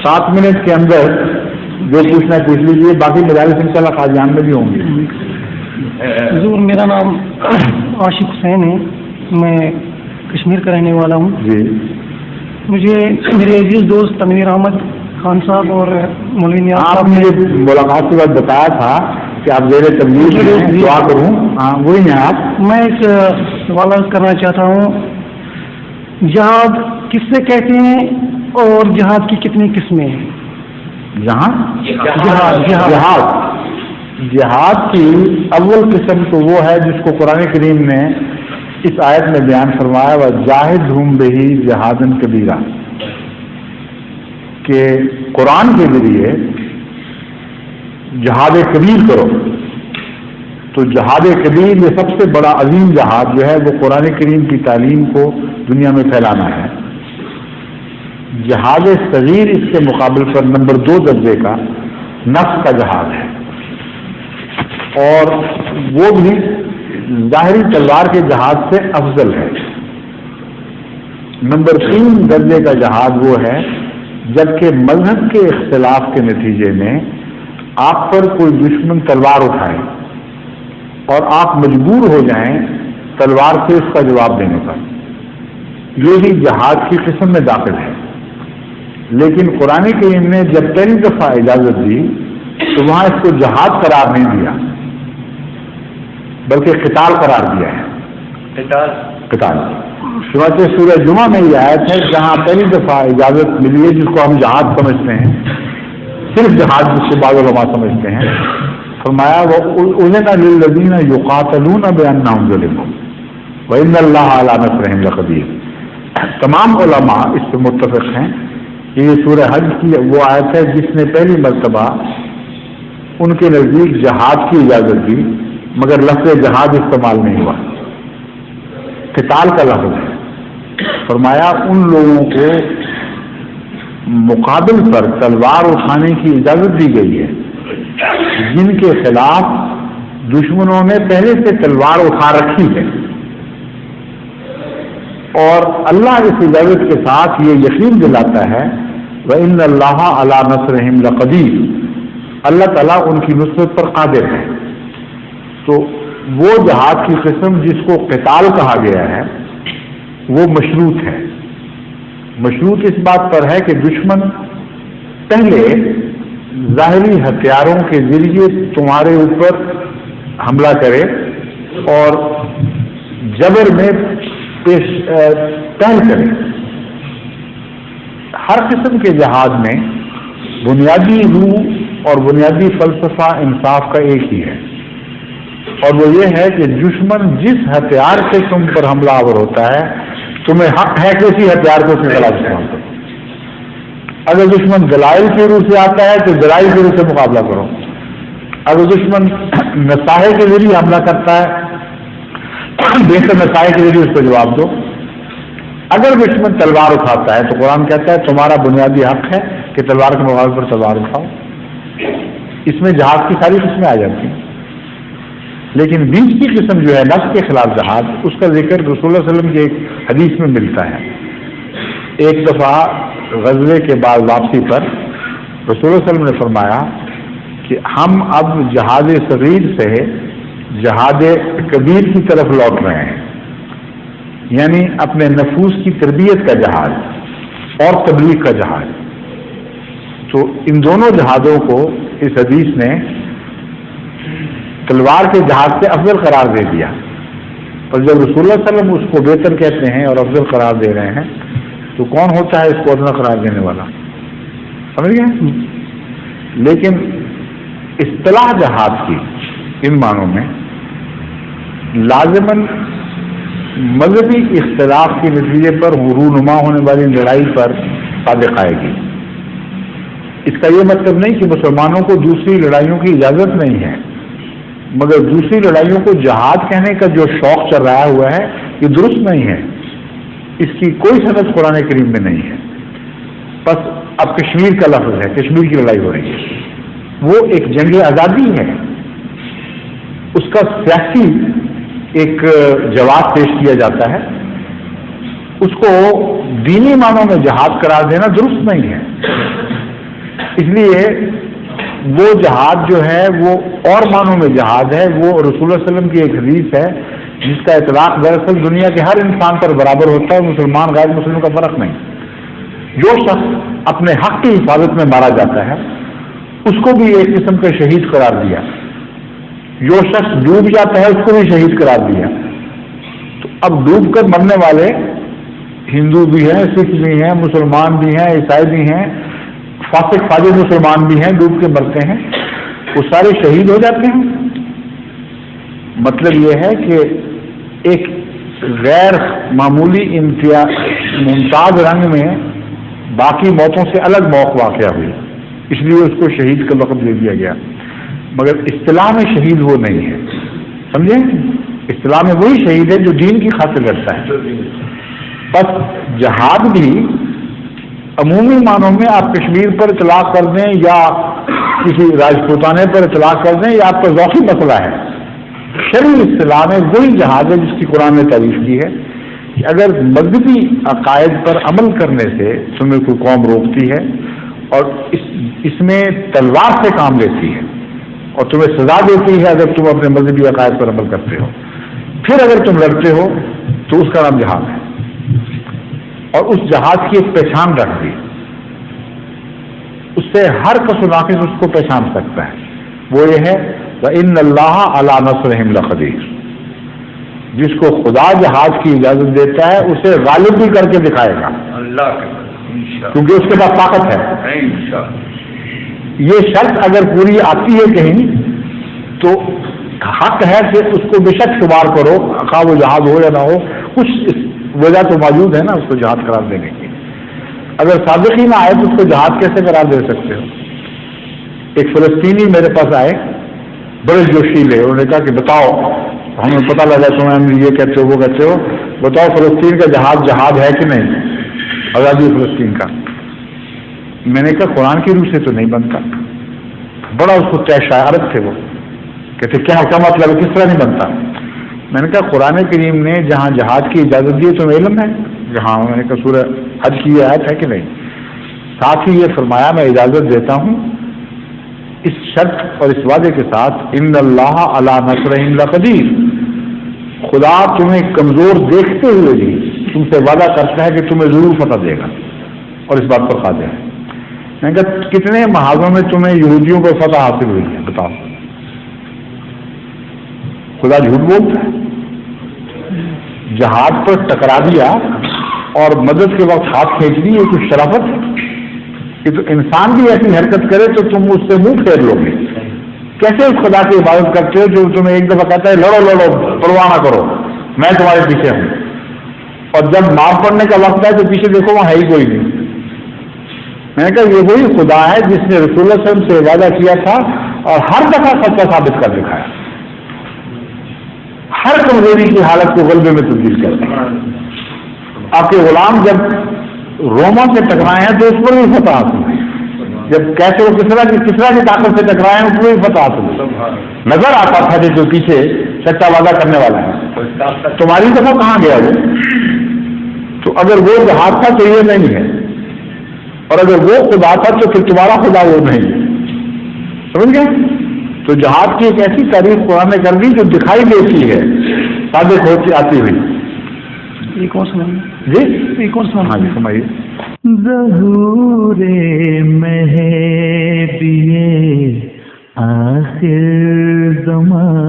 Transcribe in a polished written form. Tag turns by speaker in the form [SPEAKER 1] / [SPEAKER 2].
[SPEAKER 1] 7 minute کے اندر جو پوچھنا ہے پوچھ لیجیے، باقی مدارس انشاءاللہ قادیان میں بھی ہوں گے.
[SPEAKER 2] حضور میرا نام عاشق حسین ہے، میں کشمیر کا رہنے والا ہوں.
[SPEAKER 1] جی.
[SPEAKER 2] مجھے میرے عزیز دوست تنویر احمد خان صاحب اور مولوی نیاز
[SPEAKER 1] آپ
[SPEAKER 2] صاحب
[SPEAKER 1] نے ملاقات کے بعد بتایا تھا کہ آپ زیر تبلیغ ہیں، دعا کروں. ہاں وہی ہیں آپ.
[SPEAKER 2] میں ایک سوال عرض کرنا چاہتا ہوں، جہاد کس سے کہتے ہیں اور جہاد کی کتنی قسمیں ہیں؟
[SPEAKER 1] جہاد کی اول قسم تو وہ ہے جس کو قرآن کریم نے اس آیت میں بیان فرمایا، وَجَاهِدْهُمْ بِهِ جِهَادًا كَبِيرًا، کہ قرآن کے ذریعے جہاد کبیر کرو. تو جہاد کبیر یہ سب سے بڑا عظیم جہاد جو ہے وہ قرآن کریم کی تعلیم کو دنیا میں پھیلانا ہے. جہاد صغیر اس کے مقابل پر نمبر 2 درجے کا نفس کا جہاد ہے، اور وہ بھی ظاہری تلوار کے جہاد سے افضل ہے. نمبر 3 درجے کا جہاد وہ ہے جبکہ مذہب کے اختلاف کے نتیجے میں آپ پر کوئی دشمن تلوار اٹھائے اور آپ مجبور ہو جائیں تلوار سے اس کا جواب دینے پر، یہ بھی جہاد کی قسم میں داخل ہے. لیکن قرآن کریم نے جب پہلی دفعہ اجازت دی تو وہاں اس کو جہاد قرار نہیں دیا بلکہ قتال قرار دیا ہے. قتال چنانچہ سورہ جمعہ میں یہ آیت ہے جہاں پہلی دفعہ اجازت ملی ہے جس کو ہم جہاد سمجھتے ہیں، صرف جہاد جس سے بعض علماء سمجھتے ہیں، فرمایا وَأُذِنَ لِلَّذِينَ يُقَاتَلُونَ بِأَنَّهُمْ ظُلِمُوا وَإِنَّ اللَّهَ عَلَىٰ نَصْرِهِمْ لَقَدِيرٌ. تمام علماء اس پر متفق ہیں کہ یہ سورہ حج کی وہ آیت ہے جس نے پہلی مرتبہ ان کے نزدیک جہاد کی اجازت دی، مگر لفظ جہاد استعمال نہیں ہوا، قتال کا لفظ ہے. فرمایا ان لوگوں کو مقابل پر تلوار اٹھانے کی اجازت دی گئی ہے جن کے خلاف دشمنوں نے پہلے سے تلوار اٹھا رکھی ہے، اور اللہ اس اجازت کے ساتھ یہ یقین دلاتا ہے وَإِنَّ اللَّهَ عَلَىٰ نَصْرِهِمْ لَقَدِيرٌ، اللہ تعالیٰ ان کی نصرت پر قادر ہے. تو وہ جہاد کی قسم جس کو قتال کہا گیا ہے وہ مشروط ہے. مشروط اس بات پر ہے کہ دشمن پہلے ظاہری ہتھیاروں کے ذریعے تمہارے اوپر حملہ کرے اور جبر میں پہل کرے. ہر قسم کے جہاد میں بنیادی روح اور بنیادی فلسفہ انصاف کا ایک ہی ہے، اور وہ یہ ہے کہ دشمن جس ہتھیار سے تم پر حملہ آور ہوتا ہے تمہیں حق ہے کہ اسی ہتھیار کو اس کے خلاف استعمال کرو. اگر دشمن دلائل کے روح سے آتا ہے تو دلائل کے روح سے مقابلہ کرو. اگر دشمن نصائح کے ذریعے حملہ کرتا ہے بہتر نصائح کے ذریعے اس کو جواب دو. اگر دشمن تلوار اٹھاتا ہے تو قرآن کہتا ہے تمہارا بنیادی حق ہے کہ تلوار کے مقابلے پر تلوار اٹھاؤ. اس میں جہاد کی ساری قسمیں آ جاتی ہیں. لیکن بیچ کی قسم جو ہے نفس کے خلاف جہاد، اس کا ذکر رسول اللہ علیہ وسلم کی ایک حدیث میں ملتا ہے. ایک دفعہ غزوے کے بعد واپسی پر رسول اللہ علیہ وسلم نے فرمایا کہ ہم اب جہاد صغیر سے جہاد کبیر کی طرف لوٹ رہے ہیں، یعنی اپنے نفوس کی تربیت کا جہاد اور تبلیغ کا جہاد. تو ان دونوں جہادوں کو اس حدیث نے تلوار کے جہاد سے افضل قرار دے دیا. اور جب رسول اللہ صلی اللہ علیہ وسلم اس کو بہتر کہتے ہیں اور افضل قرار دے رہے ہیں تو کون ہوتا ہے اس کو ادنا قرار دینے والا؟ سمجھ گئے؟ لیکن اصطلاح جہاد کی ان معنوں میں لازماً مذہبی اختلاف کے نتیجے پر رونما ہونے والی لڑائی پر صادق آئے گی. اس کا یہ مطلب نہیں کہ مسلمانوں کو دوسری لڑائیوں کی اجازت نہیں ہے، مگر دوسری لڑائیوں کو جہاد کہنے کا جو شوق چل رہا ہوا ہے یہ درست نہیں ہے. اس کی کوئی سند قرآن کریم میں نہیں ہے. بس اب کشمیر کا لفظ ہے، کشمیر کی لڑائی ہو رہی ہے، وہ ایک جنگ آزادی ہے، اس کا سیاسی ایک جواب پیش کیا جاتا ہے. اس کو دینی معنوں میں جہاد قرار دینا درست نہیں ہے. اس لیے وہ جہاد جو ہے وہ اور معنوں میں جہاد ہے. وہ رسول اللہ علیہ وسلم کی ایک حدیث ہے جس کا اطلاق دراصل دنیا کے ہر انسان پر برابر ہوتا ہے, مسلمان غیر مسلم کا فرق نہیں. جو شخص اپنے حق کی حفاظت میں مارا جاتا ہے اس کو بھی ایک قسم کا شہید قرار دیا, جو شخص ڈوب جاتا ہے اس کو بھی شہید قرار دیا. تو اب ڈوب کر مرنے والے ہندو بھی ہیں, سکھ بھی ہیں, مسلمان بھی ہیں, عیسائی بھی ہیں, فاسق فاجر مسلمان بھی ہیں, ڈوب کے مرتے ہیں, وہ سارے شہید ہو جاتے ہیں. مطلب یہ ہے کہ ایک غیر معمولی ممتاز رنگ میں باقی موتوں سے الگ موت واقع ہوئی, اس لیے اس کو شہید کا لقب دے دیا گیا. مگر اصطلاح میں شہید وہ نہیں ہے, سمجھیں؟ اصطلاح میں وہی شہید ہے جو دین کی خاطر لڑتا ہے. بس جہاد بھی عمومی معنوں میں آپ کشمیر پر اطلاق کر دیں یا کسی راجپوتانے پر اطلاق کر دیں, یہ آپ کا ذوقی مسئلہ ہے. شرعی اصطلاح میں وہی جہاد ہے جس کی قرآن نے تعریف کی ہے کہ اگر مذہبی عقائد پر عمل کرنے سے تمہیں کوئی قوم روکتی ہے اور اس میں تلوار سے کام لیتی ہے اور تمہیں سزا دیتی ہے اگر تم اپنے مذہبی عقائد پر عمل کرتے ہو, پھر اگر تم لڑتے ہو تو اس کا نام جہاد ہے. اور اس جہاد کی ایک پہچان رکھ دی, اس سے ہر کس و ناقص اس کو پہچان سکتا ہے. وہ یہ ہے وَإِنَّ اللَّهَ عَلَى نَصْرِهِمْ لَقَدِيرٌ. جس کو خدا جہاد کی اجازت دیتا ہے اسے غالب بھی کر کے دکھائے گا اللہ کے, کیونکہ اس کے پاس طاقت ہے. یہ شرط اگر پوری آتی ہے کہیں تو حق ہے کہ اس کو بے شک شمار کرو, خواہ وہ جہاد ہو یا نہ ہو, کچھ وجہ تو موجود ہے نا اس کو جہاد قرار دینے کی. اگر صادقی نہ آئے تو اس کو جہاد کیسے قرار دے سکتے ہو؟ ایک فلسطینی میرے پاس آئے بڑے جوشیلے, انہوں نے کہا کہ بتاؤ, ہمیں پتہ لگا تمہیں یہ کہتے ہو وہ کہتے ہو, بتاؤ فلسطین کا جہاد ہے کہ نہیں, آزادی فلسطین کا. میں نے کہا قرآن کی روح سے تو نہیں بنتا. بڑا اس کو طے شعارت تھے, وہ کہتے کیا مطلب کس طرح نہیں بنتا. میں نے کہا قرآن کریم نے جہاں جہاد کی اجازت دی تمہیں علم ہے؟ جہاں میں نے کہا سورہ حج کی یہ آیت ہے کہ نہیں. ساتھ ہی یہ فرمایا میں اجازت دیتا ہوں اس شرط اور اس وعدے کے ساتھ ان اللہ علی نصرہم لقدیر, خدا تمہیں کمزور دیکھتے ہوئے بھی تم سے وعدہ کرتا ہے کہ تمہیں ضرور فتح دے گا اور اس بات پر قادر ہے. میں نے کہا کتنے محاذوں میں تمہیں یہودیوں پر فتح حاصل ہوئی ہے بتاؤ؟ خدا جھوٹ بولتا ہے. جہاد پر ٹکرا دیا اور مدد کے وقت ہاتھ کھینچ دی, یہ کچھ شرافت ہے کہ تو انسان بھی ایسی حرکت کرے تو تم اس سے منہ پھیر لو گے. کیسے اس خدا کی عبادت کرتے ہو جو تمہیں ایک دفعہ کہتا ہے لڑو لڑو پرواہ نہ کرو میں تمہارے پیچھے ہوں, اور جب مار پڑنے کا وقت ہے تو پیچھے دیکھو وہاں ہے ہی کوئی نہیں. میں نے کہا یہ وہی خدا ہے جس نے رسول اللہ صلی اللہ علیہ وسلم سے وعدہ کیا تھا اور ہر دفعہ سچا ثابت کر دکھایا, ہر کمزوری کی حالت کو غلبے میں تبدیل کرتے ہیں. آپ کے غلام جب روما سے ٹکرائے ہیں تو اس پر بھی فتح حاصل ہے, جب کیسے وہ کس طرح کی طاقت سے ٹکرائے ہیں اس پر بھی فتح حاصل ہے. نظر آتا تھا جو پیچھے سچا وعدہ کرنے والا ہے, تمہاری دفعہ کہاں گیا وہ؟ تو اگر وہ جہاد تھا تو یہ نہیں ہے, اور اگر وہ خدا تھا تو پھر تمہارا خدا وہ نہیں ہے. سمجھ گئے؟ تو جہاد کی ایک ایسی تعریف قرآن نے کر دی جو دکھائی دیتی ہے صادق ہوتی آتی ہوئی.
[SPEAKER 2] ایک اور سنائیں
[SPEAKER 1] جی,
[SPEAKER 2] ایک اور سنائیں.
[SPEAKER 1] ہاں جی سمائیے.
[SPEAKER 3] ظہور مہدی آخر زمان